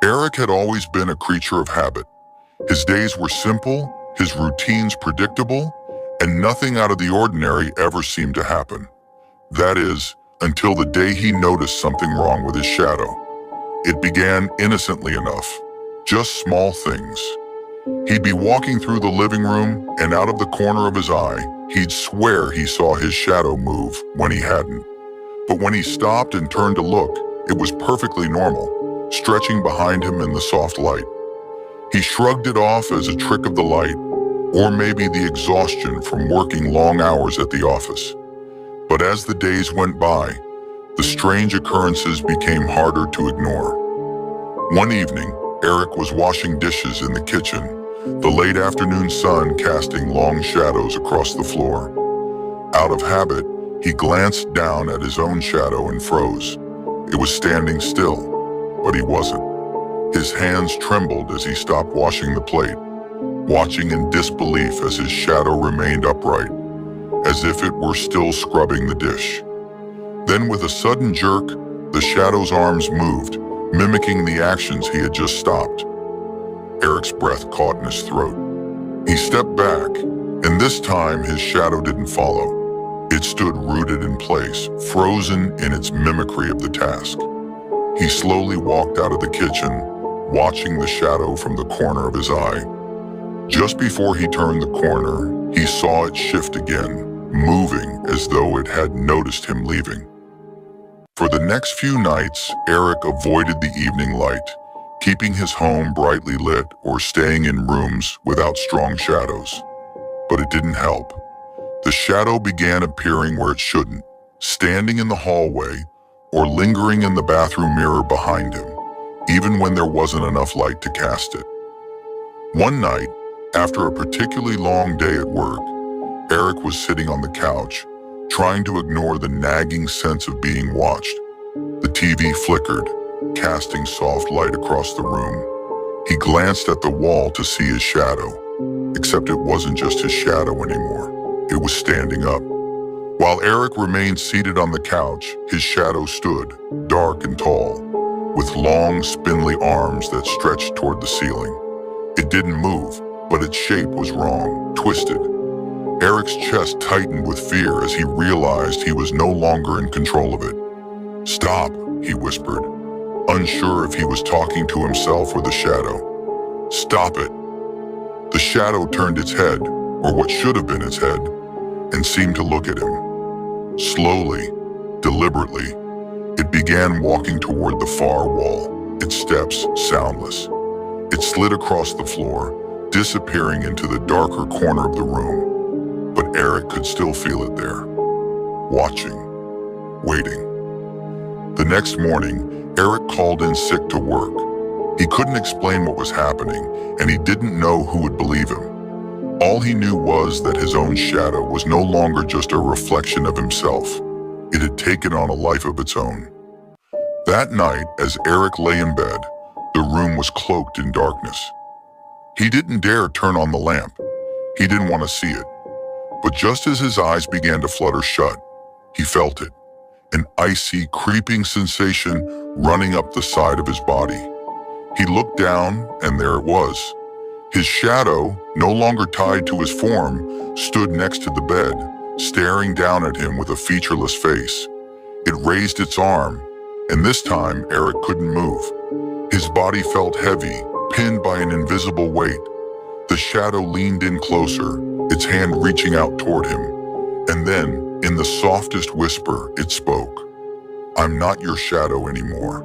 Eric had always been a creature of habit. His days were simple, his routines predictable, and nothing out of the ordinary ever seemed to happen. That is, until the day he noticed something wrong with his shadow. It began innocently enough, just small things. He'd be walking through the living room, and out of the corner of his eye, he'd swear he saw his shadow move when he hadn't. But when he stopped and turned to look, it was perfectly normal, stretching behind him in the soft light. He shrugged it off as a trick of the light, or maybe the exhaustion from working long hours at the office. But as the days went by, the strange occurrences became harder to ignore. One evening, Eric was washing dishes in the kitchen, the late afternoon sun casting long shadows across the floor. Out of habit, he glanced down at his own shadow and froze. It was standing still, but he wasn't. His hands trembled as he stopped washing the plate, watching in disbelief as his shadow remained upright, as if it were still scrubbing the dish. Then with a sudden jerk, the shadow's arms moved, mimicking the actions he had just stopped. Eric's breath caught in his throat. He stepped back, and this time his shadow didn't follow. It stood rooted in place, frozen in its mimicry of the task. He slowly walked out of the kitchen, watching the shadow from the corner of his eye. Just before he turned the corner, he saw it shift again, moving as though it had noticed him leaving. For the next few nights, Eric avoided the evening light, keeping his home brightly lit or staying in rooms without strong shadows. But it didn't help. The shadow began appearing where it shouldn't, standing in the hallway or lingering in the bathroom mirror behind him, even when there wasn't enough light to cast it. One night, after a particularly long day at work, Eric was sitting on the couch, trying to ignore the nagging sense of being watched. The TV flickered, casting soft light across the room. He glanced at the wall to see his shadow, except it wasn't just his shadow anymore. It was standing up. While Eric remained seated on the couch, his shadow stood, dark and tall, with long, spindly arms that stretched toward the ceiling. It didn't move, but its shape was wrong, twisted. Eric's chest tightened with fear as he realized he was no longer in control of it. "Stop," he whispered, unsure if he was talking to himself or the shadow. "Stop it." The shadow turned its head, or what should have been its head, and seemed to look at him. Slowly, deliberately, it began walking toward the far wall, its steps soundless. It slid across the floor, disappearing into the darker corner of the room. But Eric could still feel it there, watching, waiting. The next morning, Eric called in sick to work. He couldn't explain what was happening, and he didn't know who would believe him. All he knew was that his own shadow was no longer just a reflection of himself. It had taken on a life of its own. That night, as Eric lay in bed, the room was cloaked in darkness. He didn't dare turn on the lamp. He didn't want to see it. But just as his eyes began to flutter shut, he felt it, an icy, creeping sensation running up the side of his body. He looked down, and there it was. His shadow, no longer tied to his form, stood next to the bed, staring down at him with a featureless face. It raised its arm, and this time Eric couldn't move. His body felt heavy, pinned by an invisible weight. The shadow leaned in closer, its hand reaching out toward him. And then, in the softest whisper, it spoke. "I'm not your shadow anymore.